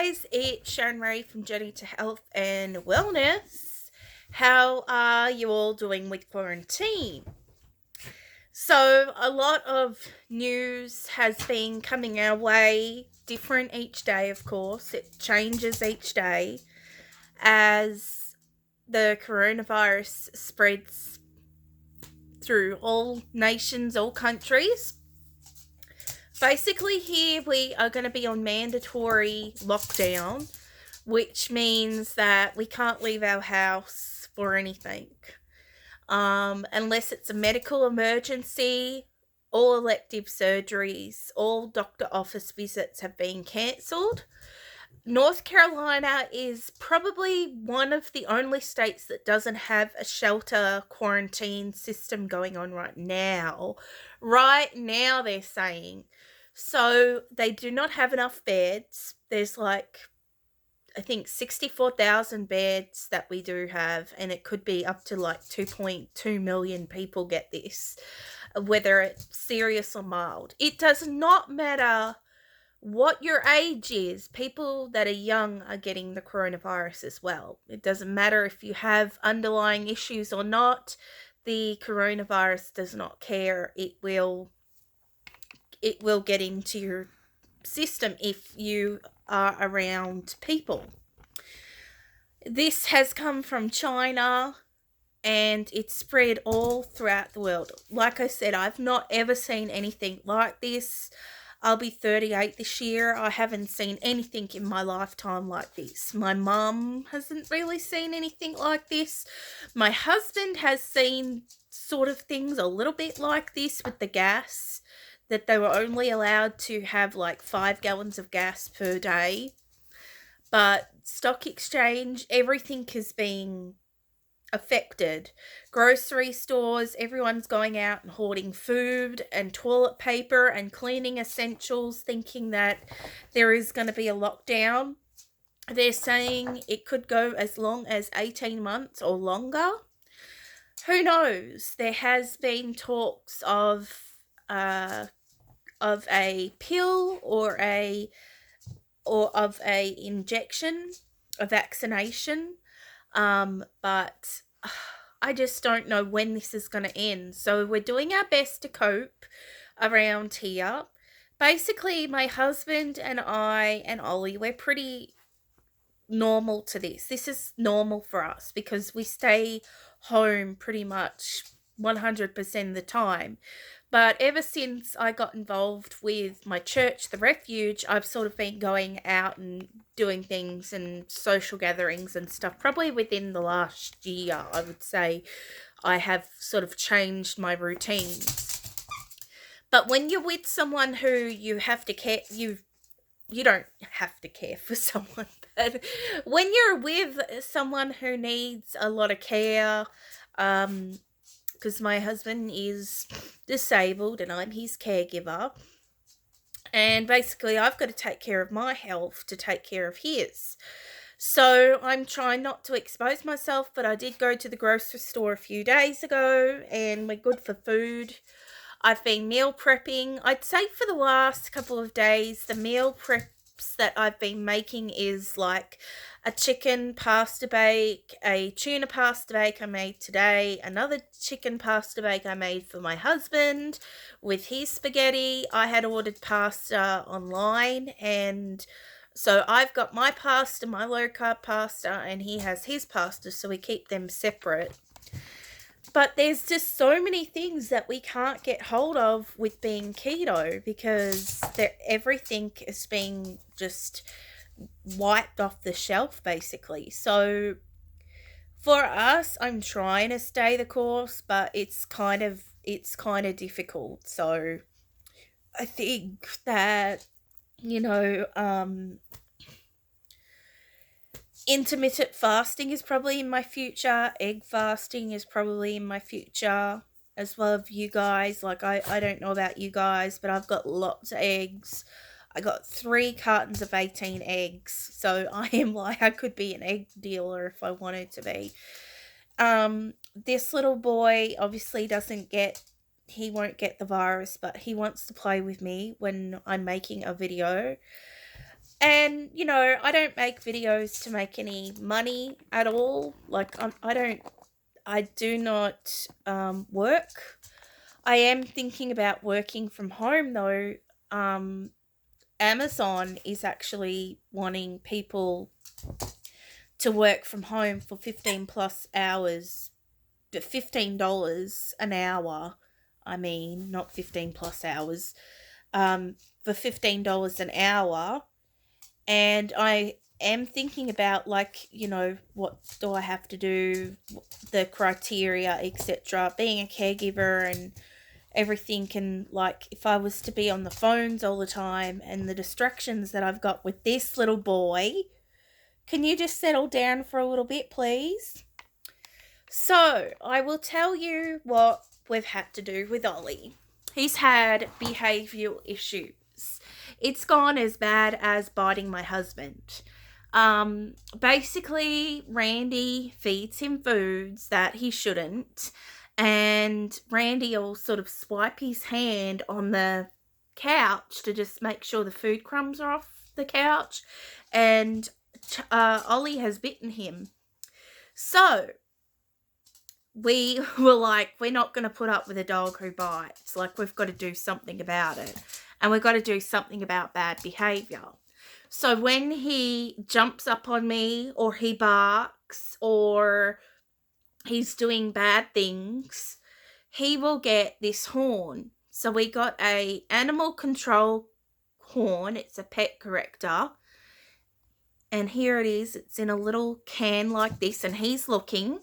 guys, it's Sharon Ray from Journey to Health and Wellness. How are you all doing with quarantine? So, a lot of news has been coming our way, different each day, of course. It changes each day as the coronavirus spreads through all nations, all countries. Basically, here we are going to be on mandatory lockdown, which means that we can't leave our house for anything. Unless it's a medical emergency, all elective surgeries, all doctor office visits have been cancelled. North Carolina is probably one of the only states that doesn't have a shelter quarantine system going on right now. Right now, they're saying. So they do not have enough beds. There's I think 64,000 beds that we do have, and it could be up to 2.2 million people get this, whether it's serious or mild. It does not matter what your age is. People that are young are getting the coronavirus as well. It doesn't matter if you have underlying issues or not. The coronavirus does not care. It will get into your system if you are around people. This has come from China and it's spread all throughout the world. Like I said, I've not ever seen anything like this. I'll be 38 this year. I haven't seen anything in my lifetime like this. My mum hasn't really seen anything like this. My husband has seen sort of things a little bit like this with the gas, that they were only allowed to have 5 gallons of gas per day. But stock exchange, everything is being affected. Grocery stores, everyone's going out and hoarding food and toilet paper and cleaning essentials, thinking that there is going to be a lockdown. They're saying it could go as long as 18 months or longer. Who knows? There has been talks of a pill or of a injection, a vaccination. But I just don't know when this is going to end. So we're doing our best to cope around here. Basically, my husband and I and Olly, we're pretty normal to this. This is normal for us because we stay home pretty much 100% of the time. But ever since I got involved with my church, the Refuge, I've sort of been going out and doing things and social gatherings and stuff. Probably within the last year, I would say, I have sort of changed my routines. But when you're with someone who you have to care, you don't have to care for someone, but when you're with someone who needs a lot of care, because my husband is disabled and I'm his caregiver. And basically, I've got to take care of my health to take care of his. So I'm trying not to expose myself, but I did go to the grocery store a few days ago and we're good for food. I've been meal prepping. I'd say for the last couple of days, the meal preps that I've been making is a chicken pasta bake, a tuna pasta bake I made today, another chicken pasta bake I made for my husband with his spaghetti. I had ordered pasta online, and so I've got my pasta, my low-carb pasta, and he has his pasta, so we keep them separate. But there's just so many things that we can't get hold of with being keto because everything is being just wiped off the shelf, basically. So for us, I'm trying to stay the course, but it's kind of difficult. So I think that, intermittent fasting is probably in my future. Egg fasting is probably in my future, as well as you guys. I don't know about you guys, but I've got lots of eggs. I got 3 cartons of 18 eggs. So I am I could be an egg dealer if I wanted to be. This little boy obviously he won't get the virus, but he wants to play with me when I'm making a video. And, I don't make videos to make any money at all. Like, I do not work. I am thinking about working from home, though. Um, Amazon is actually wanting people to work from home for 15 plus hours, but $15 an hour. I mean, not 15 plus hours, for $15 an hour. And I am thinking about, like, what do I have to do, the criteria, etc. Being a caregiver and everything, and like if I was to be on the phones all the time and the distractions that I've got with this little boy. Can you just settle down for a little bit, please? So, I will tell you what we've had to do with Ollie. He's had behavioural issues. It's gone as bad as biting my husband. Basically, Randy feeds him foods that he shouldn't, and Randy will sort of swipe his hand on the couch to just make sure the food crumbs are off the couch, and Ollie has bitten him. So we were like, we're not going to put up with a dog who bites. Like, we've got to do something about it. And we've got to do something about bad behaviour. So when he jumps up on me, or he barks, or he's doing bad things, he will get this horn. So we got a animal control horn. It's a pet corrector. And here it is. It's in a little can like this, and he's looking.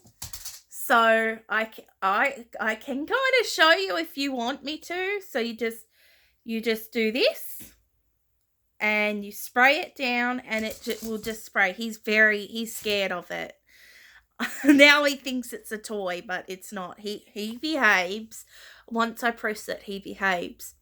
So I can kind of show you if you want me to. So you just do this, and you spray it down, and it will just spray. He's scared of it. Now he thinks it's a toy, but it's not. He behaves. Once I press it, he behaves.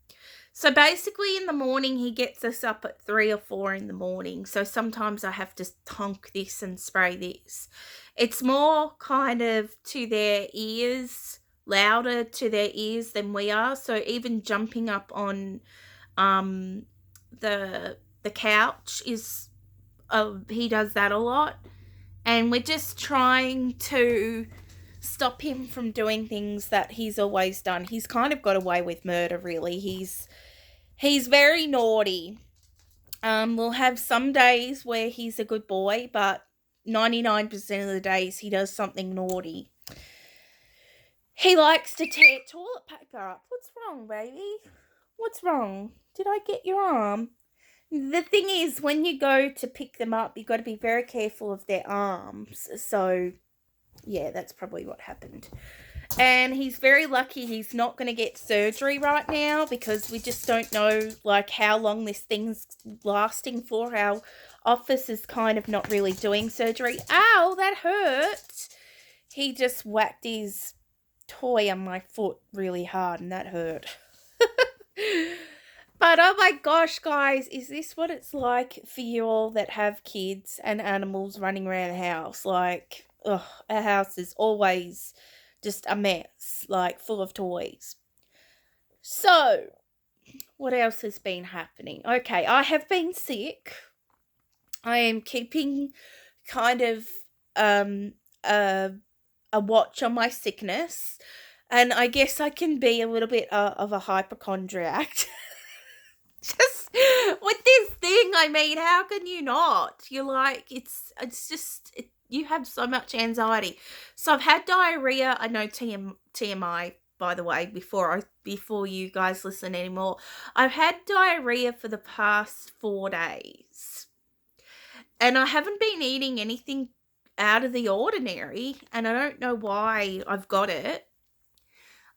So basically in the morning, he gets us up at 3 or 4 in the morning. So sometimes I have to tonk this and spray this. It's more kind of to their ears, louder to their ears than we are. So even jumping up on the couch is, he does that a lot. And we're just trying to stop him from doing things that he's always done. He's kind of got away with murder, really. He's very naughty. We'll have some days where he's a good boy, but 99% of the days he does something naughty. He likes to tear toilet paper up. What's wrong, baby? What's wrong? Did I get your arm? The thing is, when you go to pick them up, you've got to be very careful of their arms. So, yeah, that's probably what happened. And he's very lucky he's not going to get surgery right now, because we just don't know, like, how long this thing's lasting for. Our office is kind of not really doing surgery. Ow, that hurt. He just whacked his toy on my foot really hard, and that hurt. But oh my gosh, guys, is this what it's like for you all that have kids and animals running around the house? Like, our house is always just a mess, like full of toys. So, what else has been happening? Okay, I have been sick. I am keeping kind of a watch on my sickness, and I guess I can be a little bit of a hypochondriac. Just with this thing, I mean, how can you not? You're like, it's just, you have so much anxiety. So I've had diarrhea. I know TMI, by the way, before you guys listen anymore. I've had diarrhea for the past 4 days. And I haven't been eating anything out of the ordinary, and I don't know why I've got it.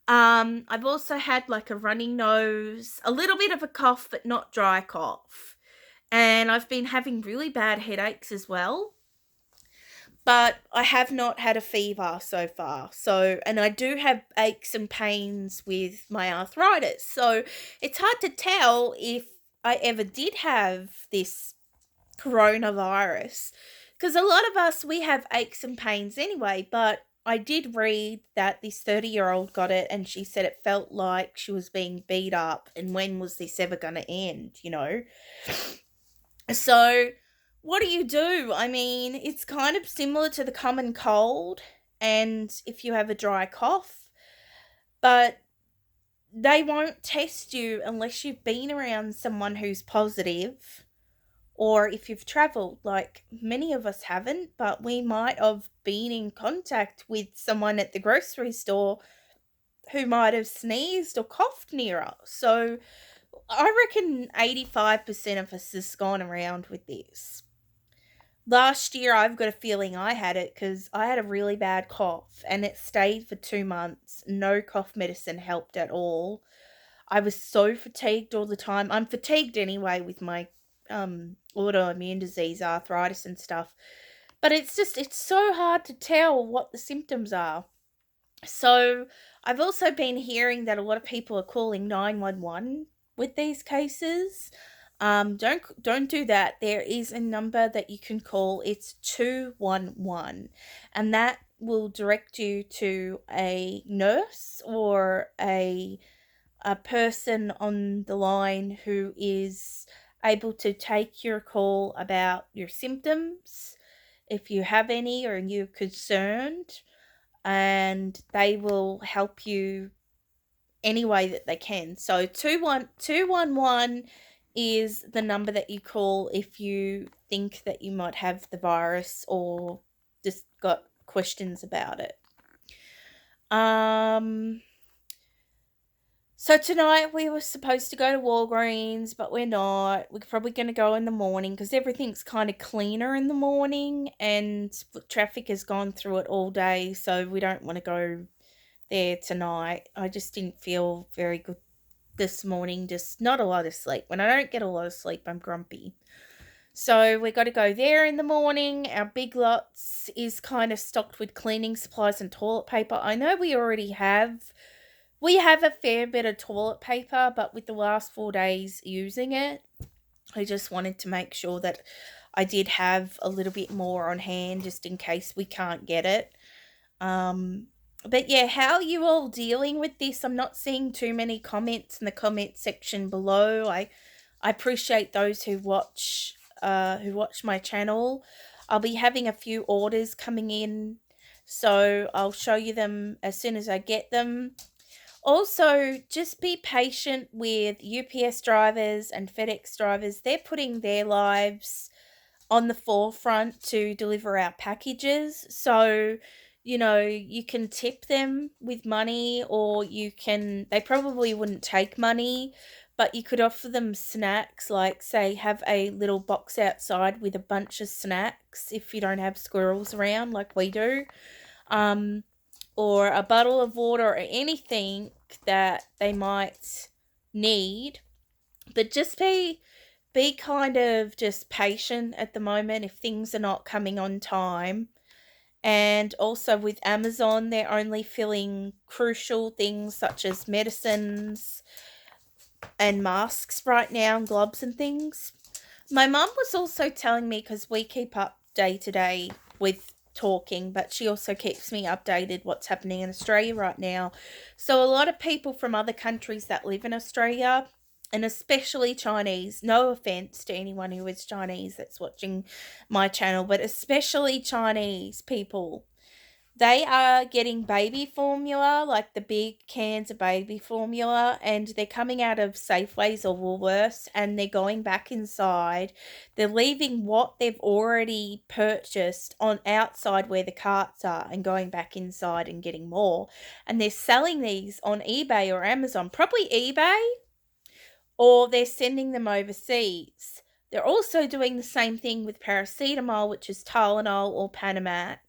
I've also had like a runny nose, a little bit of a cough, but not dry cough. And I've been having really bad headaches as well. But I have not had a fever so far. So, and I do have aches and pains with my arthritis. So it's hard to tell if I ever did have this coronavirus. Because a lot of us, we have aches and pains anyway, but I did read that this 30-year-old got it, and she said it felt like she was being beat up, and when was this ever going to end, So, what do? I mean, it's kind of similar to the common cold, and if you have a dry cough, but they won't test you unless you've been around someone who's positive or if you've traveled. Like many of us haven't, but we might have been in contact with someone at the grocery store who might have sneezed or coughed near us. So I reckon 85% of us has gone around with this. Last year, I've got a feeling I had it because I had a really bad cough and it stayed for 2 months. No cough medicine helped at all. I was so fatigued all the time. I'm fatigued anyway with my autoimmune disease, arthritis and stuff. But it's so hard to tell what the symptoms are. So, I've also been hearing that a lot of people are calling 911 with these cases. Don't do that. There is a number that you can call. It's 211, and that will direct you to a nurse or a person on the line who is able to take your call about your symptoms if you have any or you're concerned, and they will help you any way that they can. So 211 is the number that you call if you think that you might have the virus or just got questions about it. So tonight we were supposed to go to Walgreens, but we're not. We're probably going to go in the morning because everything's kind of cleaner in the morning and traffic has gone through it all day, so we don't want to go there tonight. I just didn't feel very good this morning, just not a lot of sleep. When I don't get a lot of sleep, I'm grumpy. So we got to go there in the morning. Our Big Lots is kind of stocked with cleaning supplies and toilet paper. I know we have a fair bit of toilet paper, but with the last 4 days using it, I just wanted to make sure that I did have a little bit more on hand just in case we can't get it. But yeah, how are you all dealing with this? I'm not seeing too many comments in the comment section below. I appreciate those who watch my channel. I'll be having a few orders coming in, so I'll show you them as soon as I get them. Also, just be patient with UPS drivers and FedEx drivers. They're putting their lives on the forefront to deliver our packages. So, you can tip them with money, or they probably wouldn't take money, but you could offer them snacks, like say have a little box outside with a bunch of snacks if you don't have squirrels around like we do. Or a bottle of water or anything that they might need. But just be kind of just patient at the moment if things are not coming on time. And also with Amazon, they're only filling crucial things such as medicines and masks right now, and gloves and things. My mum was also telling me, because we keep up day to day with talking, but she also keeps me updated what's happening in Australia right now. So a lot of people from other countries that live in Australia, and especially Chinese, no offense to anyone who is Chinese that's watching my channel, but especially Chinese people, they are getting baby formula, like the big cans of baby formula, and they're coming out of Safeways or Woolworths and they're going back inside. They're leaving what they've already purchased on outside where the carts are and going back inside and getting more. And they're selling these on eBay or Amazon, probably eBay, or they're sending them overseas. They're also doing the same thing with paracetamol, which is Tylenol or Panamax,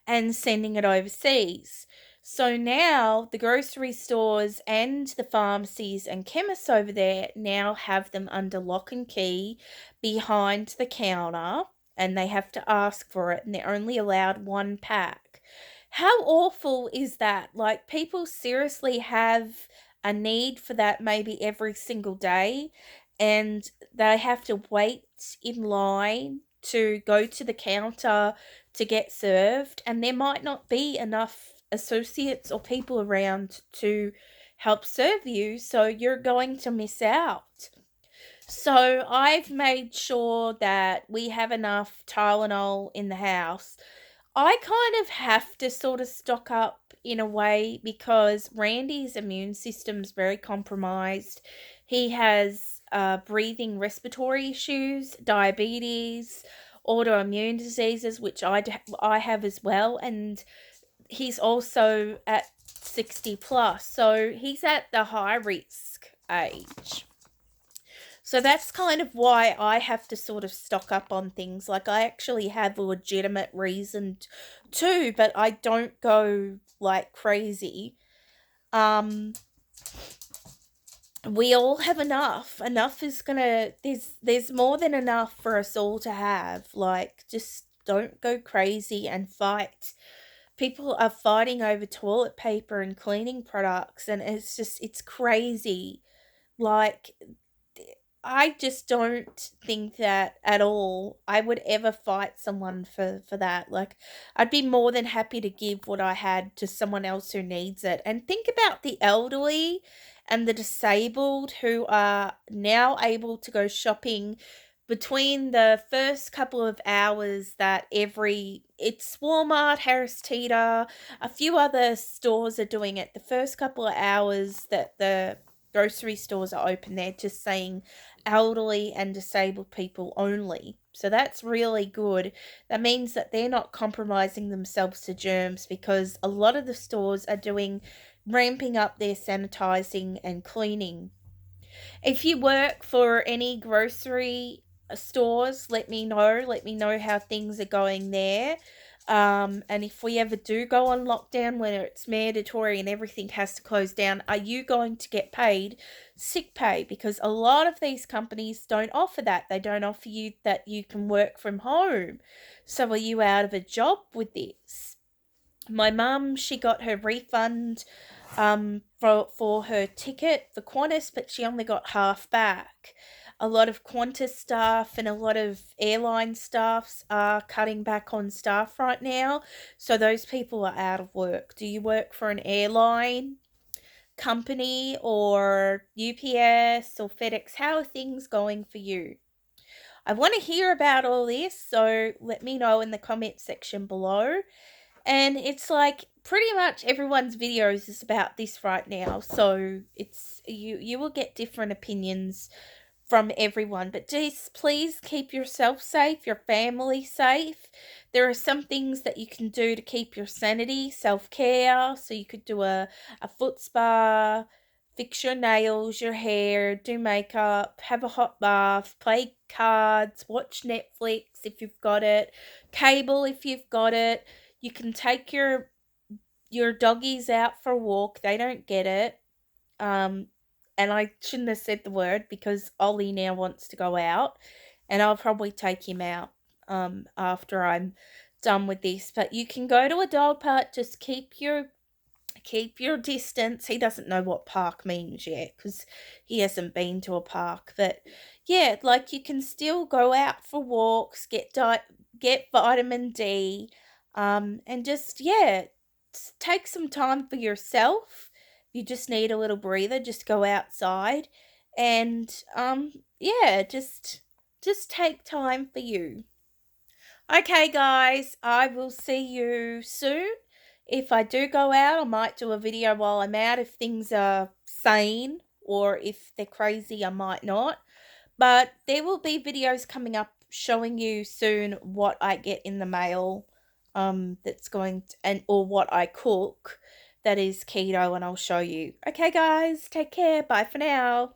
and sending it overseas. So now the grocery stores and the pharmacies and chemists over there now have them under lock and key behind the counter, and they have to ask for it, and they're only allowed one pack. How awful is that? Like, people seriously have a need for that maybe every single day, and they have to wait in line to go to the counter to get served, and there might not be enough associates or people around to help serve you, so you're going to miss out. So I've made sure that we have enough Tylenol in the house. I kind of have to sort of stock up in a way because Randy's immune system's very compromised. He has breathing respiratory issues, diabetes, autoimmune diseases, which I have as well, and he's also at 60 plus, so he's at the high risk age. So that's kind of why I have to sort of stock up on things. Like, I actually have a legitimate reason too, but I don't go like crazy. Um we all have enough. Enough is gonna there's more than enough for us all to have. Like, just don't go crazy and fight. People are fighting over toilet paper and cleaning products, and it's crazy. Like, I just don't think that at all I would ever fight someone for that. Like, I'd be more than happy to give what I had to someone else who needs it. And think about the elderly and the disabled who are now able to go shopping between the first couple of hours that it's Walmart, Harris Teeter, a few other stores are doing it. The first couple of hours that the grocery stores are open, they're just saying elderly and disabled people only. So that's really good. That means that they're not compromising themselves to germs, because a lot of the stores are ramping up their sanitizing and cleaning. If you work for any grocery stores, let me know. Let me know how things are going there. And if we ever do go on lockdown where it's mandatory and everything has to close down, are you going to get paid sick pay? Because a lot of these companies don't offer that. They don't offer you that you can work from home. So are you out of a job with this? My mum, she got her refund for her ticket for Qantas, but she only got half back. A lot of Qantas staff and a lot of airline staffs are cutting back on staff right now, so those people are out of work. Do you work for an airline company or UPS or FedEx? How are things going for you? I want to hear about all this, so let me know in the comment section below. And it's like pretty much everyone's videos is about this right now, so it's you will get different opinions from everyone. But just please keep yourself safe, your family safe. There are some things that you can do to keep your sanity, self-care. So you could do a foot spa, fix your nails, your hair, do makeup, have a hot bath, play cards, watch Netflix if you've got it, cable if you've got it. You can take your doggies out for a walk. They don't get it. Um, and I shouldn't have said the word because Ollie now wants to go out, and I'll probably take him out after I'm done with this. But you can go to a dog park. Just keep your distance. He doesn't know what park means yet because he hasn't been to a park. But yeah, like, you can still go out for walks, get vitamin D, and just, yeah, take some time for yourself. You just need a little breather. Just go outside, and yeah, just take time for you. Okay, guys, I will see you soon. If I do go out, I might do a video while I'm out. If things are sane, or if they're crazy, I might not. But there will be videos coming up showing you soon what I get in the mail, that's going to, and or what I cook that is keto, and I'll show you. Okay, guys, take care. Bye for now.